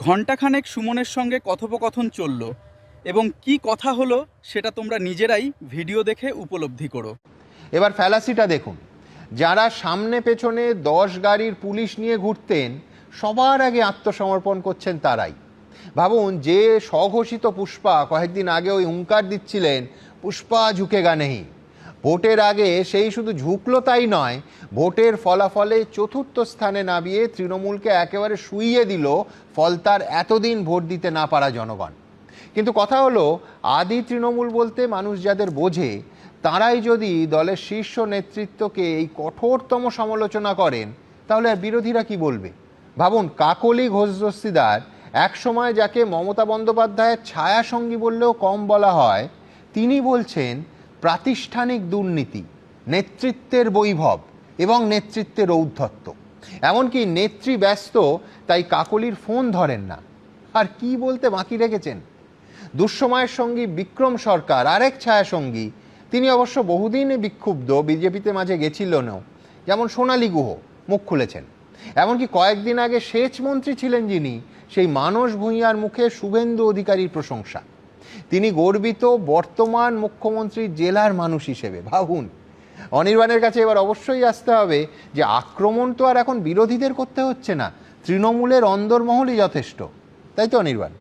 ঘণ্টাখানেক সুমনের সঙ্গে কথোপকথন চলল এবং কি কথা হলো সেটা তোমরা নিজেরাই ভিডিও দেখে উপলব্ধি করো। এবার ফ্যালাসিটা দেখুন। যারা সামনে পেছনে 10 গাড়ির পুলিশ নিয়ে ঘুরতেন সবার আগে আত্মসমর্পণ করছেন তারাই। ভাবুন, যে স্বঘোষিত পুষ্পা কয়েকদিন আগে ওই হুঙ্কার দিচ্ছিলেন পুষ্পা ঝুঁকেগা নেহি, ভোটের আগে সেই শুধু ঝুঁকলো তাই নয়, ভোটের ফলাফলে চতুর্থ স্থানে নামিয়ে তৃণমূলকে একেবারে শুইয়ে দিল ফলতার এতদিন ভোট দিতে না পারা জনগণ। কিন্তু কথা হলো, আদি তৃণমূল বলতে মানুষ যাদের বোঝে তারাই যদি দলের শীর্ষ নেতৃত্বকে এই কঠোরতম সমালোচনা করেন, তাহলে আর বিরোধীরা কি বলবে? ভাবুন, কাকলি ঘোষ দস্তিদার, এক সময় যাকে মমতা বন্দ্যোপাধ্যায়ের ছায়াসঙ্গী বললেও কম বলা হয়, তিনি বলছেন প্রাতিষ্ঠানিক দুর্নীতি, নেতৃত্বের বৈভব এবং নেতৃত্বের ঔদ্ধত্য। এমনকি নেত্রী ব্যস্ত তাই কাকলির ফোন ধরেন না। আর কি বলতে বাকি রেখেছেন? দুঃসময়ের সঙ্গী বিক্রম সরকার, আরেক ছায়াসঙ্গী, তিনি অবশ্য বহুদিন বিক্ষুব্ধ, বিজেপিতে মাঝে গেছিলেন, যেমন সোনালী গুহ মুখ খুলেছেন। এমনকি কয়েকদিন আগে সেচ মন্ত্রী ছিলেন যিনি, সেই মানস ভূঁইয়ার মুখে শুভেন্দু অধিকারীর প্রশংসা। তিনি গর্বিত বর্তমান মুখ্যমন্ত্রীর জেলার মানুষ হিসেবে। ভাবুন, অনির্বাণের কাছে এবার অবশ্যই আসতে হবে যে আক্রমণ তো আর এখন বিরোধীদের করতে হচ্ছে না, তৃণমূলের অন্দরমহলই যথেষ্ট। তাই তো অনির্বাণ?